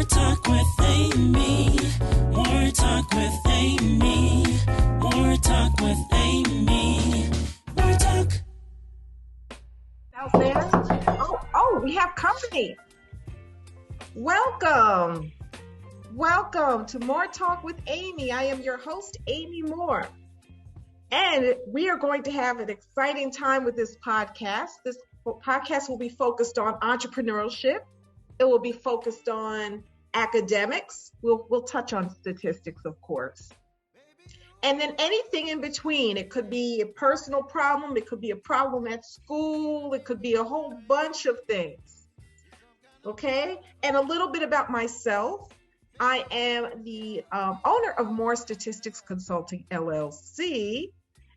More talk with Amy. More talk with Amy. More talk with Amy. More talk. Out there? Oh, we have company. Welcome to More Talk with Amy. I am your host, Amy Moore. And we are going to have an exciting time with this podcast. This podcast will be focused on entrepreneurship. It will be focused on academics. We'll touch on statistics, of course. And then anything in between. It could be a personal problem. It could be a problem at school. It could be a whole bunch of things. Okay? And a little bit about myself. I am the owner of More Statistics Consulting, LLC.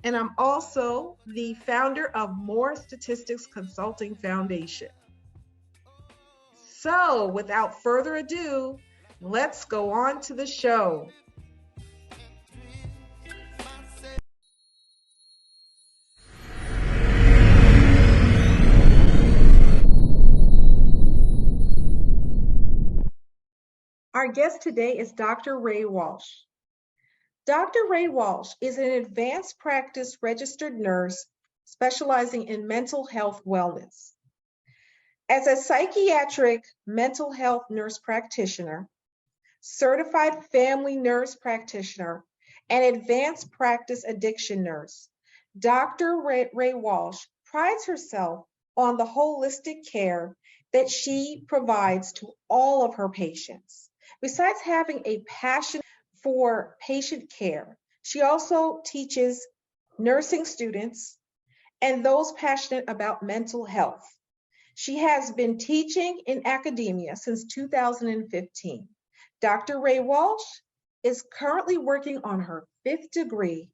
And I'm also the founder of More Statistics Consulting Foundation. So without further ado, let's go on to the show. Our guest today is Dr. Reyes-Walsh. Dr. Reyes-Walsh is an advanced practice registered nurse specializing in mental health wellness. As a psychiatric mental health nurse practitioner, certified family nurse practitioner, and advanced practice addiction nurse, Dr. Reyes-Walsh prides herself on the holistic care that she provides to all of her patients. Besides having a passion for patient care, she also teaches nursing students and those passionate about mental health. She has been teaching in academia since 2015. Dr. Reyes-Walsh is currently working on her 5th degree,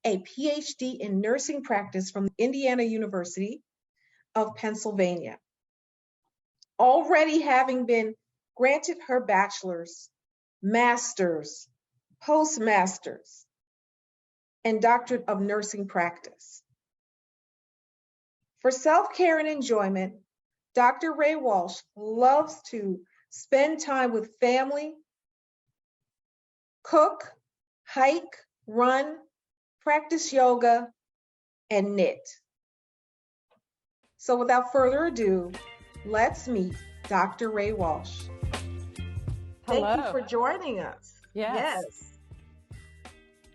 a PhD in nursing practice from Indiana University of Pennsylvania. Already having been granted her bachelor's, master's, postmaster's, and doctorate of nursing practice. For self-care and enjoyment, Dr. Reyes-Walsh loves to spend time with family, cook, hike, run, practice yoga, and knit. So without further ado, let's meet Dr. Reyes-Walsh. Hello. Thank you for joining us. Yes.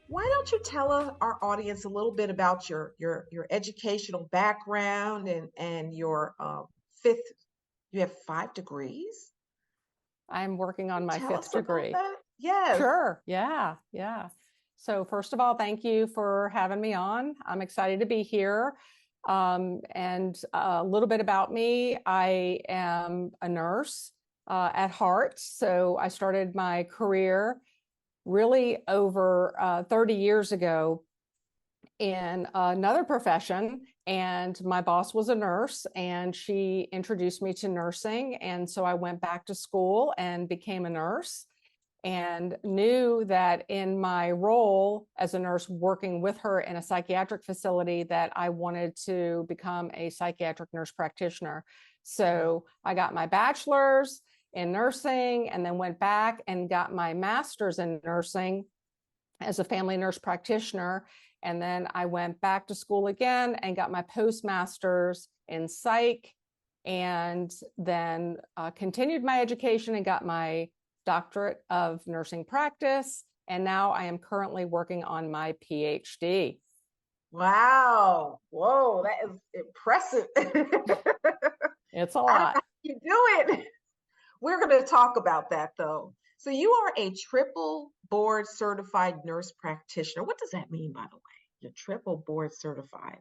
Why don't you tell our audience a little bit about your educational background and your you have 5 degrees? I'm working on my Tell 5th us about degree. that. Yes. Sure. Yeah. So first of all, thank you for having me on. I'm excited to be here. And a little bit about me. I am a nurse at heart. So I started my career really over 30 years ago in another profession, and my boss was a nurse and she introduced me to nursing. And so I went back to school and became a nurse, and knew that in my role as a nurse working with her in a psychiatric facility that I wanted to become a psychiatric nurse practitioner. So I got my bachelor's in nursing and then went back and got my master's in nursing as a family nurse practitioner. And then I went back to school again and got my postmaster's in psych, and then continued my education and got my doctorate of nursing practice. And now I am currently working on my PhD. Wow. Whoa, that is impressive. It's a I don't know lot. how you do it. We're going to talk about that though. So you are a triple board certified nurse practitioner. What does that mean, by the way? You're triple board certified.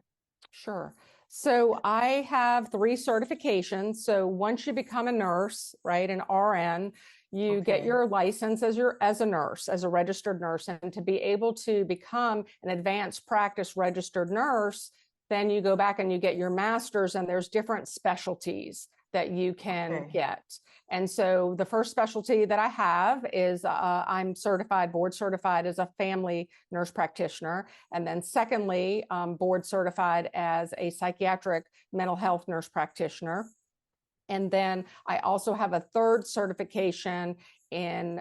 Sure. So I have 3 certifications. So once you become a nurse, right, an RN, you get your license as a nurse, as a registered nurse. And to be able to become an advanced practice registered nurse, then you go back and you get your master's, and there's different specialties that you can get. And so the first specialty that I have is I'm certified, board certified as a family nurse practitioner. And then secondly, board certified as a psychiatric mental health nurse practitioner. And then I also have a third certification in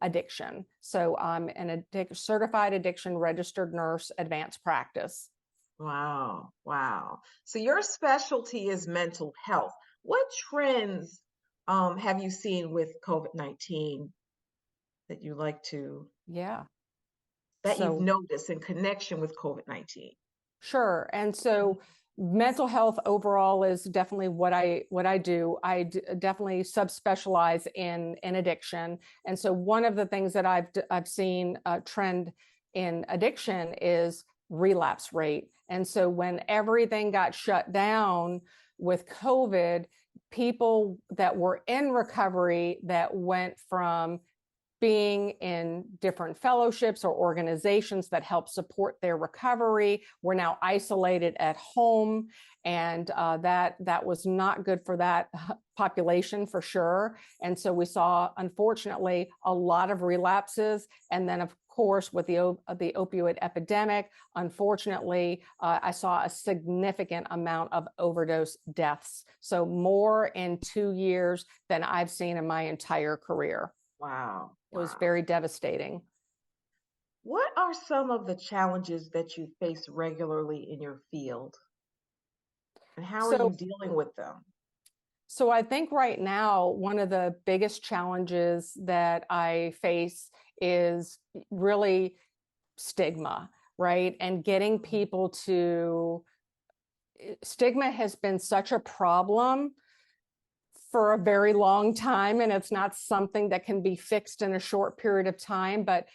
addiction. So I'm an certified addiction registered nurse, advanced practice. Wow, wow. So your specialty is mental health. What trends have you seen with COVID-19 that you like to, Yeah. that you've So noticed in connection with COVID-19? sure. And so mental health overall is definitely what I do. Definitely subspecialize in addiction. And so one of the things that I've seen a trend in addiction is relapse rate. And so when everything got shut down with COVID, people that were in recovery that went from being in different fellowships or organizations that help support their recovery. We're now isolated at home, and that was not good for that population for sure. And so we saw, unfortunately, a lot of relapses. And then, of course, with the opioid epidemic, unfortunately, I saw a significant amount of overdose deaths. So more in 2 years than I've seen in my entire career. Wow, It was wow. very devastating. What are some of the challenges that you face regularly in your field? And how are So, you dealing with them? so I think right now, one of the biggest challenges that I face is really stigma, right? And getting people to, stigma has been such a problem for a very long time, and it's not something that can be fixed in a short period of time. But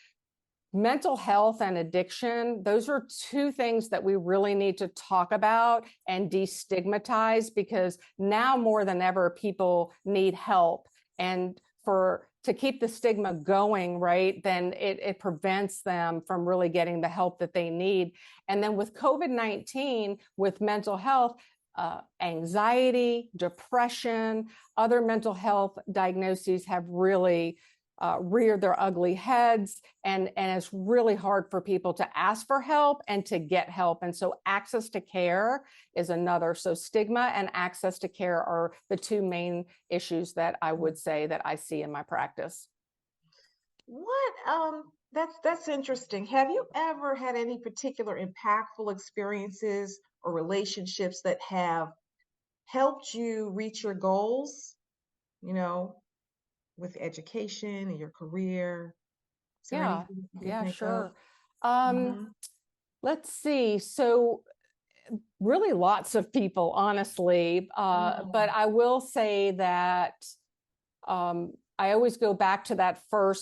mental health and addiction, those are two things that we really need to talk about and destigmatize, because now more than ever, people need help. And to keep the stigma going, right, then it prevents them from really getting the help that they need. And then with COVID-19, with mental health, anxiety, depression, other mental health diagnoses have really reared their ugly heads, and it's really hard for people to ask for help and to get help. And so access to care is another. So stigma and access to care are the two main issues that I would say that I see in my practice. That's interesting. Have you ever had any particular impactful experiences or relationships that have helped you reach your goals, you know, with education and your career? Is there Yeah, anything you can yeah, think of? sure. Um, Mm-hmm. let's see. So really lots of people, honestly. But I will say that I always go back to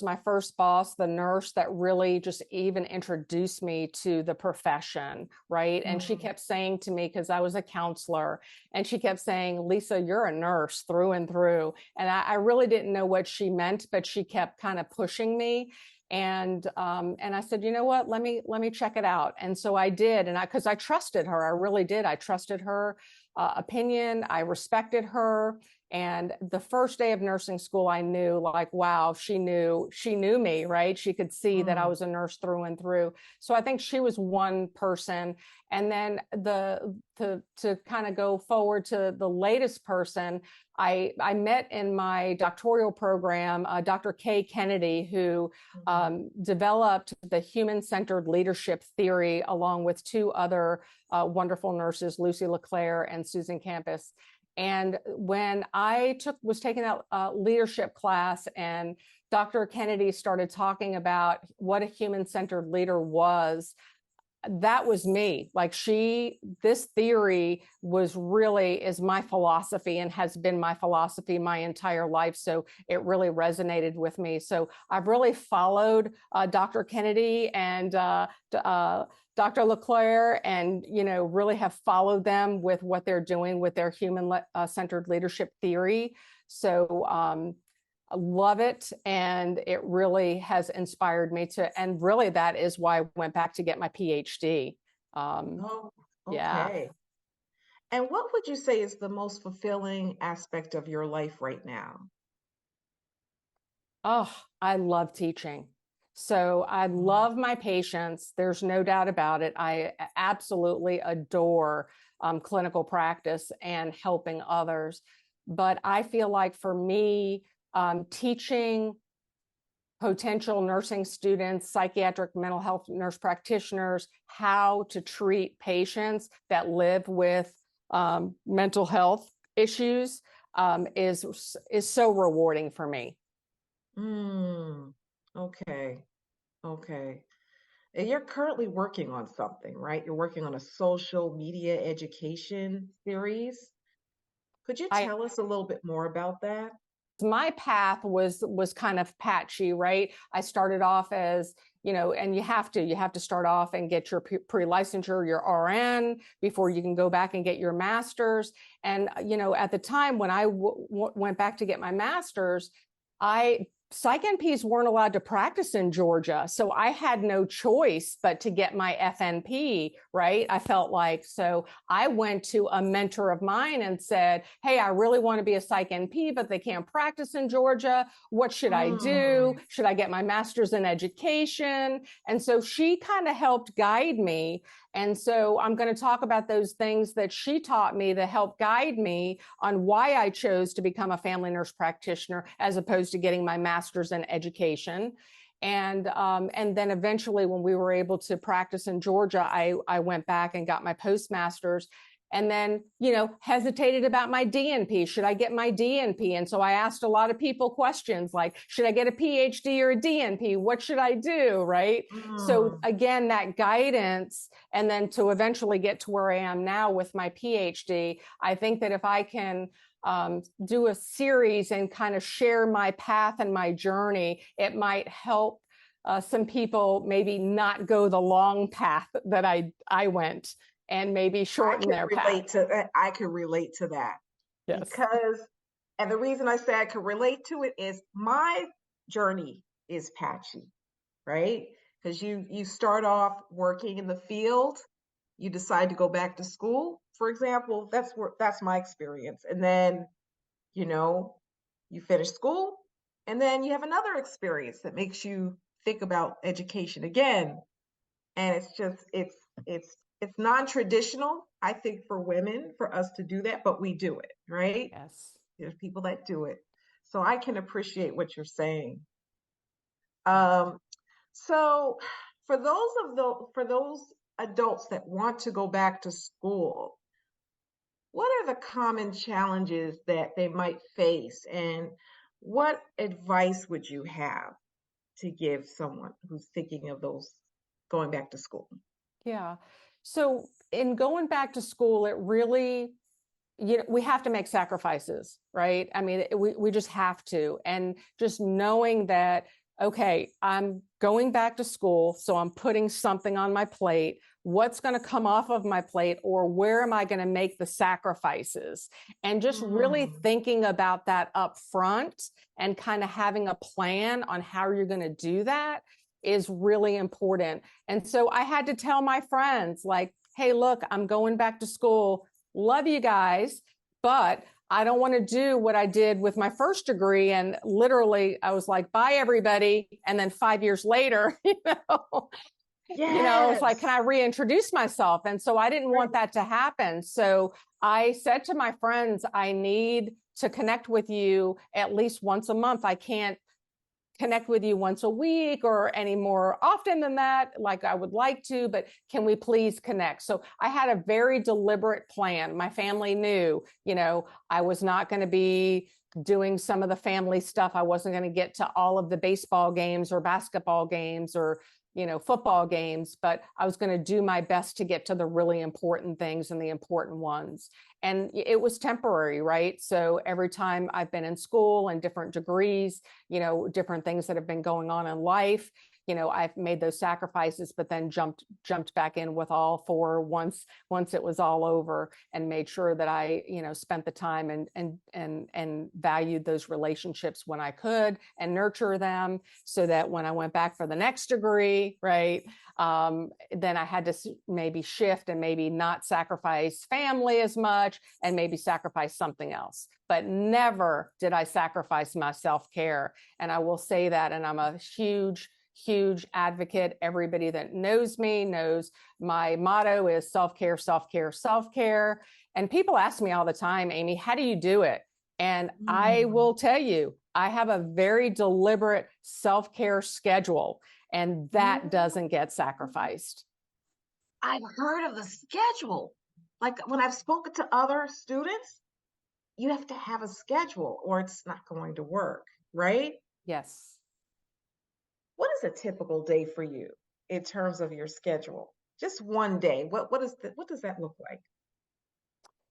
my first boss, the nurse that really just even introduced me to the profession, right? And she kept saying to me, because I was a counselor, and she kept saying, Lisa, you're a nurse through and through. And I really didn't know what she meant, but she kept kind of pushing me. And I said, you know what, let me check it out. And so I did. And because I trusted her, I really did. I trusted her opinion. I respected her. And the first day of nursing school, I knew, like, wow, she knew me, right? She could see that I was a nurse through and through. So I think she was one person. And then to kind of go forward to the latest person, I met in my doctoral program, Dr. Kay Kennedy, who developed the human-centered leadership theory along with two other wonderful nurses, Lucy LeClaire and Susan Campus. And when I was taking that leadership class, and Dr. Kennedy started talking about what a human-centered leader was, that was me. Like, this theory is my philosophy and has been my philosophy my entire life. So it really resonated with me. So I've really followed Dr. Kennedy and Dr. LeClaire, and, really have followed them with what they're doing with their human-centered leadership theory. So I love it. And it really has inspired me and really that is why I went back to get my PhD. Oh, Yeah. okay. And what would you say is the most fulfilling aspect of your life right now? Oh, I love teaching. So I love my patients. There's no doubt about it. I absolutely adore clinical practice and helping others. But I feel like for me, teaching potential nursing students, psychiatric mental health nurse practitioners, how to treat patients that live with mental health issues is so rewarding for me. Okay. Okay. And you're currently working on something, right? You're working on a social media education series. Could you I tell us a little bit more about that? My path was kind of patchy, right? I started off as, and you have to start off and get your pre-licensure, your RN, before you can go back and get your master's. And at the time when I went back to get my master's, psych NPs weren't allowed to practice in Georgia. So I had no choice but to get my FNP, right? I felt like, so I went to a mentor of mine and said, hey, I really want to be a psych NP, but they can't practice in Georgia. What should I do? Should I get my master's in education? And so she kind of helped guide me. And so I'm going to talk about those things that she taught me that helped guide me on why I chose to become a family nurse practitioner as opposed to getting my master's in education. And then eventually when we were able to practice in Georgia, I went back and got my postmaster's. And then, hesitated about my DNP. Should I get my DNP? And so I asked a lot of people questions like, should I get a PhD or a DNP? What should I do? Right. So again, that guidance, and then to eventually get to where I am now with my PhD, I think that if I can do a series and kind of share my path and my journey, it might help some people maybe not go the long path that I went, and maybe shorten their path. I could relate to that. Yes. Because, and the reason I say I could relate to it is my journey is patchy, right? Because you start off working in the field, you decide to go back to school, for example. That's my experience. And then, you finish school, and then you have another experience that makes you think about education again. And it's non-traditional, I think, for women, for us to do that, but we do it, right? Yes. There's people that do it. So I can appreciate what you're saying. So for those adults that want to go back to school, what are the common challenges that they might face, and what advice would you have to give someone who's thinking of those going back to school? Yeah. So in going back to school, it really, we have to make sacrifices, right? I mean, we just have to. And just knowing that, okay, I'm going back to school, so I'm putting something on my plate. What's going to come off of my plate, or where am I going to make the sacrifices? And just really thinking about that up front and kind of having a plan on how you're going to do that is really important. And so I had to tell my friends, like, hey, look, I'm going back to school. Love you guys, but I don't want to do what I did with my first degree. And literally, I was like, bye, everybody. And then 5 years later, it's like, can I reintroduce myself? And so I didn't want that to happen. So I said to my friends, I need to connect with you at least once a month. I can't connect with you once a week or any more often than that, like I would like to, but can we please connect? So I had a very deliberate plan. My family knew, I was not going to be doing some of the family stuff. I wasn't going to get to all of the baseball games or basketball games or football games, but I was going to do my best to get to the really important things and the important ones. And it was temporary, right? So every time I've been in school and different degrees, different things that have been going on in life, I've made those sacrifices, but then jumped back in with all four once it was all over, and made sure that I, spent the time and valued those relationships when I could, and nurture them, so that when I went back for the next degree, right, then I had to maybe shift and maybe not sacrifice family as much, and maybe sacrifice something else. But never did I sacrifice my self-care. And I will say that, and I'm a huge advocate. Everybody that knows me knows my motto is self-care, self-care, self-care. And people ask me all the time, Amy, how do you do it? And I will tell you, I have a very deliberate self-care schedule, and that doesn't get sacrificed. I've heard of the schedule. Like when I've spoken to other students, you have to have a schedule or it's not going to work, right? Yes. What is a typical day for you in terms of your schedule? Just one day. What does that look like?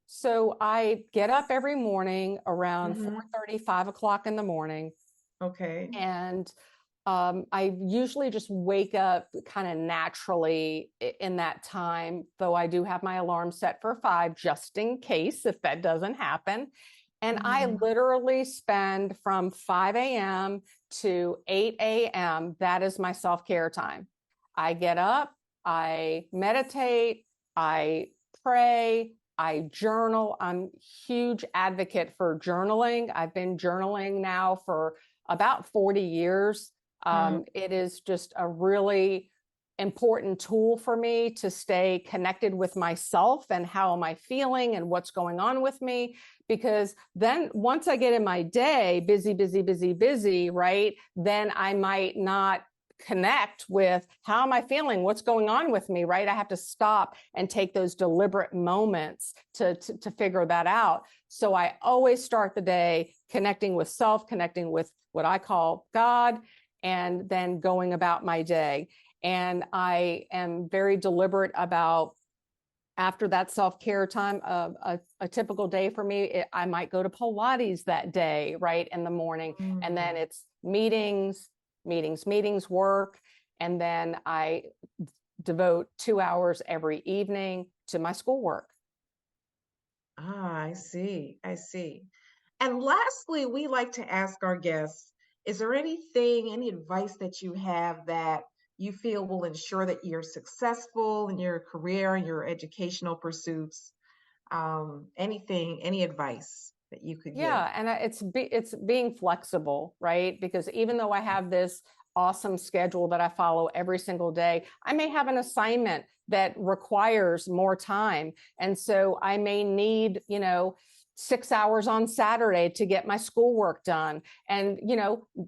So I get up every morning around Mhm. 4:30, 5 o'clock in the morning. Okay. And I usually just wake up kind of naturally in that time, though I do have my alarm set for 5 just in case if that doesn't happen. And I literally spend from 5 a.m. to 8 a.m. That is my self-care time. I get up, I meditate, I pray, I journal. I'm a huge advocate for journaling. I've been journaling now for about 40 years. It is just a really important tool for me to stay connected with myself and how am I feeling and what's going on with me. Because then once I get in my day, busy, right? Then I might not connect with how am I feeling? What's going on with me, right? I have to stop and take those deliberate moments to figure that out. So I always start the day connecting with self, connecting with what I call God, and then going about my day. And I am very deliberate about after that self-care time, a typical day for me, I might go to Pilates that day, right, in the morning. And then it's meetings, work. And then I devote 2 hours every evening to my schoolwork. I see. I see. And lastly, we like to ask our guests, is there anything, any advice that you have that you feel will ensure that you're successful in your career and your educational pursuits? Anything, any advice that you could give? Yeah, and it's being flexible, right? Because even though I have this awesome schedule that I follow every single day, I may have an assignment that requires more time. And so I may need, 6 hours on Saturday to get my schoolwork done. And,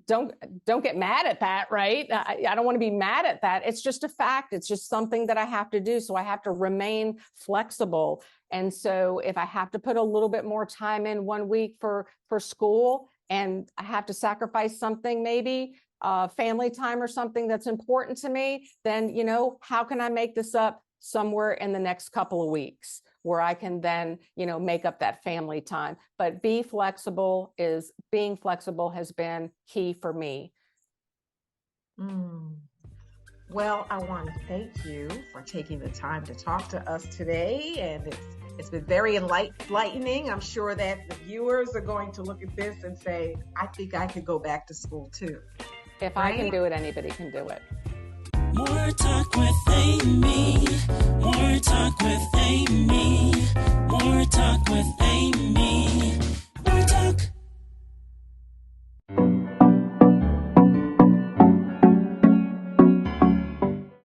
don't get mad at that, right? I don't want to be mad at that. It's just a fact. It's just something that I have to do. So I have to remain flexible. And so if I have to put a little bit more time in one week for school and I have to sacrifice something, maybe family time or something that's important to me, then, how can I make this up somewhere in the next couple of weeks where I can then, make up that family time? But being flexible has been key for me. Well, I want to thank you for taking the time to talk to us today. And it's been very enlightening. I'm sure that the viewers are going to look at this and say, I think I could go back to school too. If I can do it, anybody can do it. More talk with Amy. More talk with Amy. More talk with Amy.